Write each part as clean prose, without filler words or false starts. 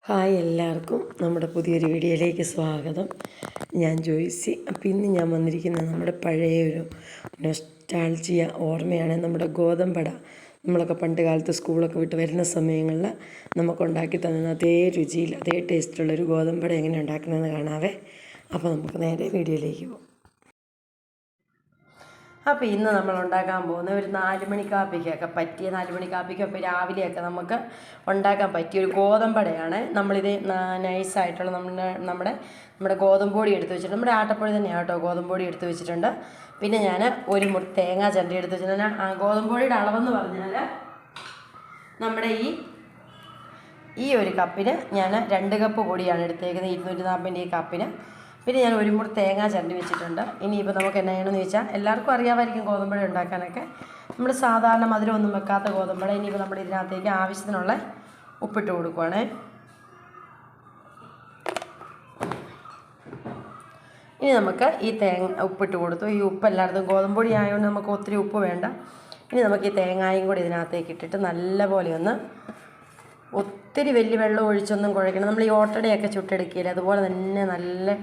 Hi, എല്ലാവർക്കും നമ്മുടെ പുതിയൊരു വീഡിയോയിലേക്ക് സ്വാഗതം. ഞാൻ ജോയ്സി. അപ്പോൾ ഇന്ന് ഞാൻ വന്നിരിക്കുന്നത് നമ്മുടെ പഴയൊരു നൊസ്റ്റാൾജിയ ഓർമ്മയാണ്. നമ്മുടെ ഗോതമ്പട നമ്മളൊക്കെ പണ്ട് കാലത്ത് സ്കൂളൊക്കെ വിട്ട് വരുന്ന സമയങ്ങളിൽ നമുക്കുണ്ടാക്കി തന്ന അതേ രുചിയിൽ അതേ ടേസ്റ്റുള്ളൊരു ഗോതമ്പട എങ്ങനെ ഉണ്ടാക്കുന്നതെന്ന് കാണാവേ. അപ്പോൾ നമുക്ക് നേരെ വീഡിയോയിലേക്ക് പോകാം. അപ്പോൾ ഇന്ന് നമ്മൾ ഉണ്ടാക്കാൻ പോകുന്ന ഒരു 4 മണി കാപ്പിക്കൊക്കെ പറ്റിയ 4 മണി കാപ്പിക്കൊക്കെ രാവിലെയൊക്കെ നമുക്ക് ഉണ്ടാക്കാൻ പറ്റിയ ഒരു ഗോതമ്പടയാണ്. നമ്മളിത് നൈസായിട്ടുള്ള നമ്മുടെ ഗോതമ്പ് പൊടി എടുത്ത് വെച്ചിട്ടുണ്ട്. നമ്മുടെ ആട്ടപ്പൊടി തന്നെയാണ് കേട്ടോ. ഗോതമ്പ് പൊടി എടുത്ത് വെച്ചിട്ടുണ്ട്. പിന്നെ ഞാൻ ഒരു മുറി തേങ്ങ ചിരണ്ടി എടുത്ത് വെച്ചിട്ടുണ്ട്. ഗോതമ്പ് പൊടിയുടെ അളവെന്ന് പറഞ്ഞാൽ നമ്മുടെ ഈ ഒരു കപ്പിന് ഞാൻ 2 കപ്പ് പൊടിയാണ് എടുത്തേക്കുന്നത്. 240 ഈ കപ്പിന്. പിന്നെ ഞാൻ ഒരു മുറി തേങ്ങ ചിരണ്ടി വെച്ചിട്ടുണ്ട്. ഇനിയിപ്പോൾ നമുക്ക് എന്നാ ചെയ്യണമെന്ന് ചോദിച്ചാൽ എല്ലാവർക്കും അറിയാമായിരിക്കും ഗോതമ്പട ഉണ്ടാക്കാനൊക്കെ. നമ്മൾ സാധാരണ മധുരമൊന്നും വെക്കാത്ത ഗോതമ്പട. ഇനിയിപ്പോൾ നമ്മൾ ഇതിനകത്തേക്ക് ആവശ്യത്തിനുള്ള ഉപ്പിട്ട് കൊടുക്കുവാണേ. ഇനി നമുക്ക് ഈ ഉപ്പിട്ട് കൊടുത്തു. ഈ ഉപ്പ് എല്ലായിടത്തും ഗോതമ്പ് പൊടി ആയതുകൊണ്ട് നമുക്ക് ഒത്തിരി ഉപ്പ് വേണ്ട. ഇനി നമുക്ക് ഈ തേങ്ങായും കൂടി ഇതിനകത്തേക്ക് ഇട്ടിട്ട് നല്ലപോലെ ഒന്ന്, ഒത്തിരി വലിയ വെള്ളം ഒഴിച്ചൊന്നും കുഴക്കണം. നമ്മൾ ഈ ഓട്ടടയൊക്കെ ചുട്ടെടുക്കില്ലേ, അതുപോലെ തന്നെ നല്ല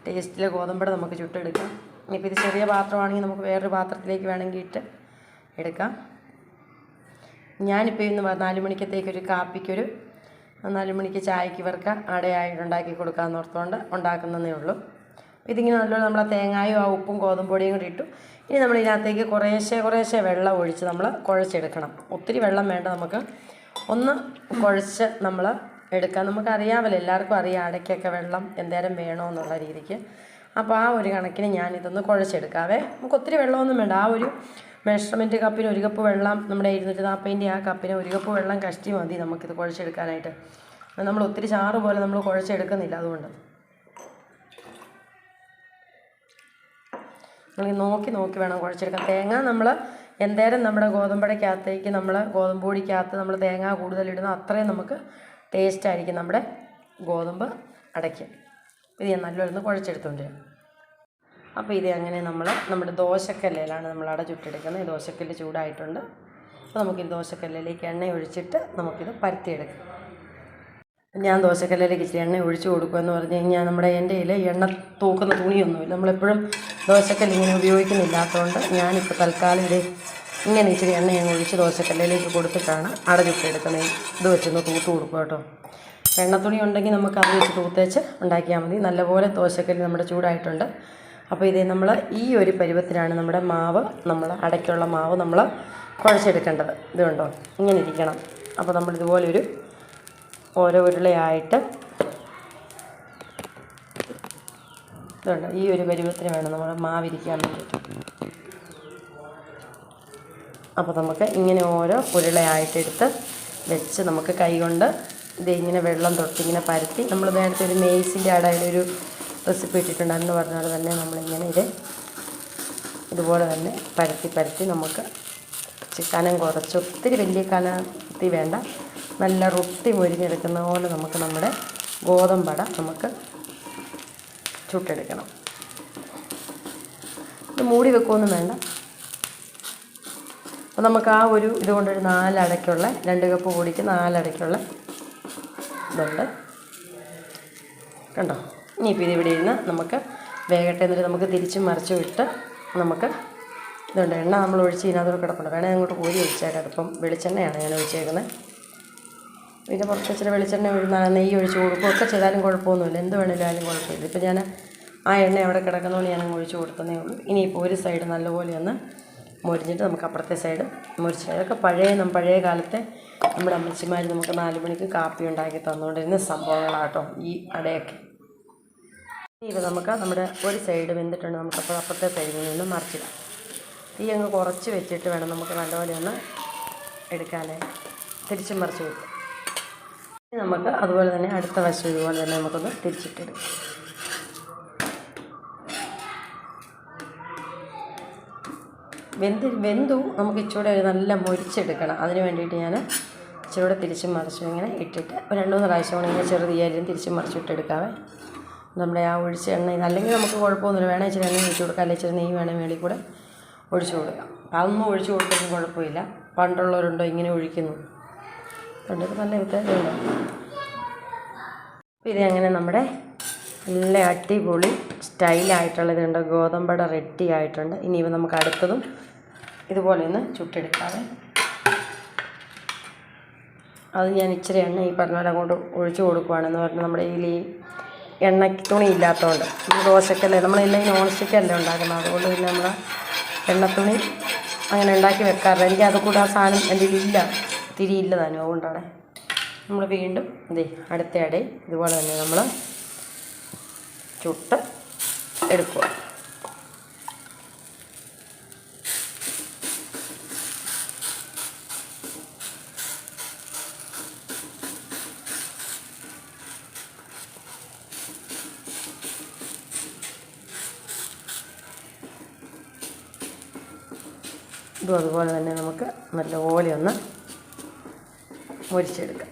ടേസ്റ്റിൽ ഗോതമ്പട നമുക്ക് ചുട്ടെടുക്കാം. ഇനിയിപ്പോൾ ഇത് ചെറിയ പാത്രമാണെങ്കിൽ നമുക്ക് വേറൊരു പാത്രത്തിലേക്ക് വേണമെങ്കിൽ ഇട്ട് എടുക്കാം. ഞാനിപ്പോൾ ഇന്ന് 4 മണിക്കത്തേക്കൊരു കാപ്പിക്കൊരു 4 മണിക്ക് ചായക്ക് ഇവർക്ക് അടയായിട്ട് ഉണ്ടാക്കി കൊടുക്കാമെന്ന് ഓർത്തുകൊണ്ട് ഉണ്ടാക്കുന്നതേ ഉള്ളൂ. ഇതിങ്ങനെ നല്ലോണം നമ്മൾ ആ തേങ്ങായും ആ ഉപ്പും ഗോതമ്പ് പൊടിയും കൂടി ഇട്ടു. ഇനി നമ്മൾ ഇതിനകത്തേക്ക് കുറേശ്ശെ വെള്ളം ഒഴിച്ച് നമ്മൾ കുഴച്ചെടുക്കണം. ഒത്തിരി വെള്ളം വേണ്ട, നമുക്ക് ഒന്ന് കുഴച്ച് നമ്മൾ എടുക്കാം. നമുക്കറിയാമല്ലോ, എല്ലാവർക്കും അറിയാം അടയ്ക്കൊക്കെ വെള്ളം എന്തേരം വേണമെന്നുള്ള രീതിക്ക്. അപ്പോൾ ആ ഒരു കണക്കിന് ഞാനിതൊന്ന് കുഴച്ചെടുക്കാവേ. നമുക്ക് ഒത്തിരി വെള്ളമൊന്നും വേണ്ട. ആ ഒരു മെഷർമെൻറ്റ് കപ്പിന് 1 കപ്പ് വെള്ളം, നമ്മുടെ 240 ആ കപ്പിന് 1 കപ്പ് വെള്ളം കഷ്ടി മതി നമുക്കിത് കുഴച്ചെടുക്കാനായിട്ട്. നമ്മൾ ഒത്തിരി ചാറ് പോലെ നമ്മൾ കുഴച്ചെടുക്കുന്നില്ല. അതുകൊണ്ട് നമ്മൾ നോക്കി വേണം കുഴച്ചെടുക്കാൻ. തേങ്ങ നമ്മൾ എന്തേരം നമ്മുടെ ഗോതമ്പടയ്ക്കകത്തേക്ക് ഗോതമ്പ് പൊടിക്കകത്ത് നമ്മൾ തേങ്ങ കൂടുതലിടുന്ന അത്രയും നമുക്ക് ടേസ്റ്റായിരിക്കും നമ്മുടെ ഗോതമ്പ് അടയ്ക്ക്. ഇത് ഞാൻ നല്ലൊന്ന് കുഴച്ചെടുത്തുകൊണ്ട് വരാം. അപ്പോൾ ഇത് അങ്ങനെ നമ്മുടെ ദോശക്കല്ലിലാണ് നമ്മൾ അട ചുട്ടെടുക്കുന്നത്. ഈ ദോശക്കല്ല് ചൂടായിട്ടുണ്ട്. അപ്പോൾ നമുക്കിത് ദോശക്കല്ലിലേക്ക് എണ്ണ ഒഴിച്ചിട്ട് നമുക്കിത് പരത്തിയെടുക്കാം. ഞാൻ ദോശക്കല്ലിലേക്ക് ഇച്ചിരി എണ്ണ ഒഴിച്ച് കൊടുക്കുമെന്ന് പറഞ്ഞു കഴിഞ്ഞാൽ എൻ്റെ കയ്യിൽ എണ്ണ തൂക്കുന്ന തുണിയൊന്നുമില്ല. നമ്മളെപ്പോഴും ദോശക്കല്ല് ഇങ്ങനെ ഉപയോഗിക്കുന്നില്ലാത്തതുകൊണ്ട് ഞാനിപ്പോൾ തൽക്കാലം ഇങ്ങനെ ഇച്ചിരി എണ്ണ ഞാൻ ഒഴിച്ച് ദോശക്കല്ലിലേക്ക് കൊടുത്തിട്ടാണ് അട ചുട്ടെടുക്കുന്നത്. ഇത് വെച്ചൊന്ന് തൂത്ത് കൊടുക്കുക കേട്ടോ. എണ്ണത്തുണി ഉണ്ടെങ്കിൽ നമുക്ക് അത് വെച്ച് തൂത്തേച്ച് ഉണ്ടാക്കിയാൽ മതി. നല്ലപോലെ ദോശക്കല്ല് നമ്മുടെ ചൂടായിട്ടുണ്ട്. അപ്പോൾ ഇതേ നമ്മൾ ഈ ഒരു പരുവത്തിലാണ് നമ്മുടെ മാവ്, നമ്മൾ അടയ്ക്കുള്ള മാവ് നമ്മൾ കുഴച്ചെടുക്കേണ്ടത്. ഇത് കണ്ടോ, ഇങ്ങനെ ഇരിക്കണം. അപ്പോൾ നമ്മളിതുപോലൊരു ഓരോ ഉരുളയായിട്ട് ഇതുണ്ട്, ഈ ഒരു പരുവത്തിന് വേണം നമ്മൾ മാവിരിക്കാൻ വേണ്ടിയിട്ട്. അപ്പോൾ നമുക്ക് ഇങ്ങനെ ഓരോ ഉരുളയായിട്ടെടുത്ത് വെച്ച് നമുക്ക് കൈകൊണ്ട് ഇതിങ്ങനെ വെള്ളം തൊട്ടിങ്ങനെ പരത്തി, നമ്മൾ നേരത്തെ ഒരു നെയ്സിൻ്റെ അടയുടെ ഒരു റെസിപ്പി ഇട്ടിട്ടുണ്ടെന്ന് പറഞ്ഞാൽ തന്നെ നമ്മളിങ്ങനെ ഇതുപോലെ തന്നെ പരത്തി നമുക്ക് കനം കുറച്ച്, ഒത്തിരി വലിയ കനത്തി വേണ്ട, നല്ല റൊട്ടി മൊരിഞ്ഞെടുക്കുന്ന പോലെ നമുക്ക് നമ്മുടെ ഗോതമ്പട നമുക്ക് ചുട്ടെടുക്കണം. ഇത് മൂടി വെക്കുകയൊന്നും വേണ്ട. അപ്പോൾ നമുക്ക് ആ ഒരു ഇതുകൊണ്ടൊരു 4 അടയ്ക്കുള്ള 2 കപ്പ് പൊടിക്ക് 4 അടയ്ക്കുള്ള ഇതുണ്ട് കണ്ടോ. ഇനിയിപ്പോൾ ഇതിവിടെ ഇരുന്ന് നമുക്ക് വേഗട്ടെ. എന്നിട്ട് നമുക്ക് തിരിച്ചും മറിച്ചും ഇട്ട് നമുക്ക് ഇതുണ്ട്, എണ്ണ നമ്മൾ ഒഴിച്ച് ഇതിനകത്തോട് കിടപ്പുണ്ട്. വേണമെങ്കിൽ അങ്ങോട്ട് കോരി ഒഴിച്ചേക്കാം. അതിപ്പം വെളിച്ചെണ്ണയാണ് ഞാൻ ഒഴിച്ചേക്കുന്നത്. പിന്നെ പുറത്ത് ഇച്ചിരി വെളിച്ചെണ്ണ നെയ്യ് ഒഴിച്ച് കൊടുക്കുകയൊക്കെ ചെയ്താലും കുഴപ്പമൊന്നുമില്ല. എന്ത് വേണമെങ്കിലും കുഴപ്പമില്ല. ഇപ്പോൾ ഞാൻ ആ എണ്ണ അവിടെ കിടക്കുന്നതുകൊണ്ട് ഞാനങ്ങ് ഒഴിച്ച് കൊടുത്തതേ ഉള്ളൂ. ഇനിയിപ്പോൾ ഒരു സൈഡ് നല്ലപോലെ ഒന്ന് മൊരിഞ്ഞിട്ട് നമുക്ക് അപ്പുറത്തെ സൈഡ് മുറിച്ച്. അതൊക്കെ പഴയ കാലത്തെ നമ്മുടെ അമ്മച്ചിമാർ നമുക്ക് 4 മണിക്ക് കാപ്പി ഉണ്ടാക്കി തന്നുകൊണ്ടിരുന്ന സംഭവങ്ങളാട്ടോ ഈ അടയൊക്കെ. ഇനിയിപ്പോൾ നമുക്ക് നമ്മുടെ ഒരു സൈഡ് വെന്തിട്ടുണ്ട്. നമുക്കപ്പോൾ അപ്പുറത്തെ സൈഡിൽ നിന്ന് മറിച്ചിടാം. തീ അങ്ങ് കുറച്ച് വെച്ചിട്ട് വേണം നമുക്ക് നല്ലപോലെ ഒന്ന് എടുക്കാനായിട്ട്. തിരിച്ചും മറിച്ച് വെക്കും. നമുക്ക് അതുപോലെ തന്നെ അടുത്ത വശം ഇതുപോലെ തന്നെ നമുക്കൊന്ന് തിരിച്ചിട്ടെടുക്കാം. വെന്തു നമുക്ക് ഇച്ചിരി നല്ല മൊരിച്ചെടുക്കണം. അതിന് വേണ്ടിയിട്ട് ഞാൻ ഇച്ചിരി തിരിച്ചും മറിച്ചും ഇങ്ങനെ ഇട്ടിട്ട് 2-3 പ്രാവശ്യം കൊണ്ട് ഇങ്ങനെ ചെറുതായാലും തിരിച്ചും മറിച്ചിട്ടെടുക്കാവേ. നമ്മുടെ ആ ഒഴിച്ച എണ്ണ അല്ലെങ്കിൽ നമുക്ക് കുഴപ്പമൊന്നുമില്ല. വേണേൽ ഇച്ചിരി എണ്ണ ഒഴിച്ച് കൊടുക്കാം, അല്ലെങ്കിൽ ഇച്ചിരി നെയ്യ് വേണേൽ മേളിൽ കൂടെ ഒഴിച്ചു കൊടുക്കാം. അതൊന്നും ഒഴിച്ചു കൊടുക്കൊന്നും കുഴപ്പമില്ല. പണ്ടുള്ളവരുണ്ടോ ഇങ്ങനെ ഒഴിക്കുന്നു, കണ്ടിട്ട് നല്ല വ്യത്യാസമുണ്ടോ. അപ്പോൾ ഇത് അങ്ങനെ നമ്മുടെ നല്ല അടിപൊളി സ്റ്റൈലായിട്ടുള്ളത് ഉണ്ട്, ഗോതമ്പട റെഡി ആയിട്ടുണ്ട്. ഇനിയിപ്പോൾ നമുക്ക് അടുത്തതും ഇതുപോലെ ഒന്ന് ചുട്ടെടുക്കാതെ. അത് ഞാൻ ഇച്ചിരി എണ്ണ ഈ പറഞ്ഞ പോലെ അങ്ങോട്ട് ഒഴിച്ചു കൊടുക്കുവാണെന്ന് പറഞ്ഞാൽ നമ്മുടെ ഈ എണ്ണ തുണി ഇല്ലാത്തതുകൊണ്ട് ദോശക്കല്ലേ നമ്മളെല്ലാം നോൺ സ്റ്റിക്കല്ലേ ഉണ്ടാക്കുന്നത്, അതുകൊണ്ട് പിന്നെ നമ്മൾ എണ്ണത്തുണി അങ്ങനെ ഉണ്ടാക്കി വെക്കാറില്ല. എനിക്ക് അത് കൂടെ ആ സാധനം എൻ്റെ ഇല്ല, തിരിയില്ല താനും. അതുകൊണ്ടാണ് നമ്മൾ വീണ്ടും അടുത്ത അടയും ഇതുപോലെ തന്നെ നമ്മൾ ചുട്ട് എടുക്കുക. ഇതും അതുപോലെ തന്നെ നമുക്ക് നല്ലപോലെ ഒന്ന് മുരിച്ചെടുക്കാം.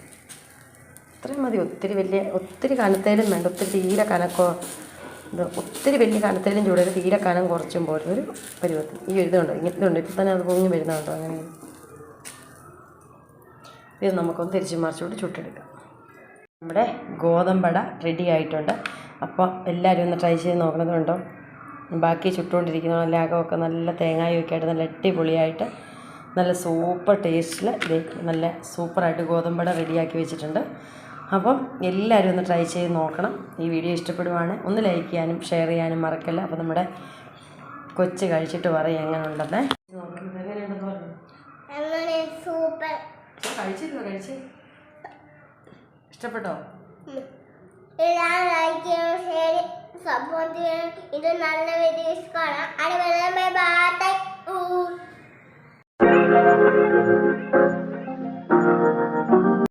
അത്രയും മതി. ഒത്തിരി കനത്തേലും വേണ്ട, ഒത്തിരി തീരെ കനക്കോ ഒത്തിരി വലിയ കനത്തേലും ചൂടരുത്, തീരെ കനം കുറച്ചും പോലെ ഒരു പരുവത്തിൽ. ഈ ഇതുണ്ട് ഇതുണ്ട് ഇപ്പം തന്നെ അത് പൊങ്ങി വരുന്നുണ്ടോ. അങ്ങനെ ഇത് നമുക്കൊന്ന് തിരിച്ച് മറിച്ചുകൊണ്ട് ചുട്ടെടുക്കാം. നമ്മുടെ ഗോതമ്പട റെഡി ആയിട്ടുണ്ട്. അപ്പോൾ എല്ലാവരും ഒന്ന് ട്രൈ ചെയ്ത് നോക്കണതുണ്ടോ. ബാക്കി ചുട്ടുകൊണ്ടിരിക്കുന്ന ലാഗമൊക്കെ നല്ല തേങ്ങായൊക്കെ ആയിട്ട് നല്ല അടിപൊളിയായിട്ട് നല്ല സൂപ്പർ ടേസ്റ്റിൽ നല്ല സൂപ്പറായിട്ട് ഗോതമ്പട റെഡിയാക്കി വെച്ചിട്ടുണ്ട്. അപ്പം എല്ലാവരും ഒന്ന് ട്രൈ ചെയ്ത് നോക്കണം. ഈ വീഡിയോ ഇഷ്ടപ്പെടുവാണ് ഒന്ന് ലൈക്ക് ചെയ്യാനും ഷെയർ ചെയ്യാനും മറക്കല്ല. അപ്പോൾ നമ്മുടെ കൊച്ച് കഴിച്ചിട്ട് പറയും എങ്ങനെ ഉണ്ടെന്ന്. കഴിച്ച് ഇഷ്ടപ്പെട്ടോ? സപ്പോർട്ട് ചെയ്യണം. ഇത് നല്ല വീഡിയോസ് കാണാം.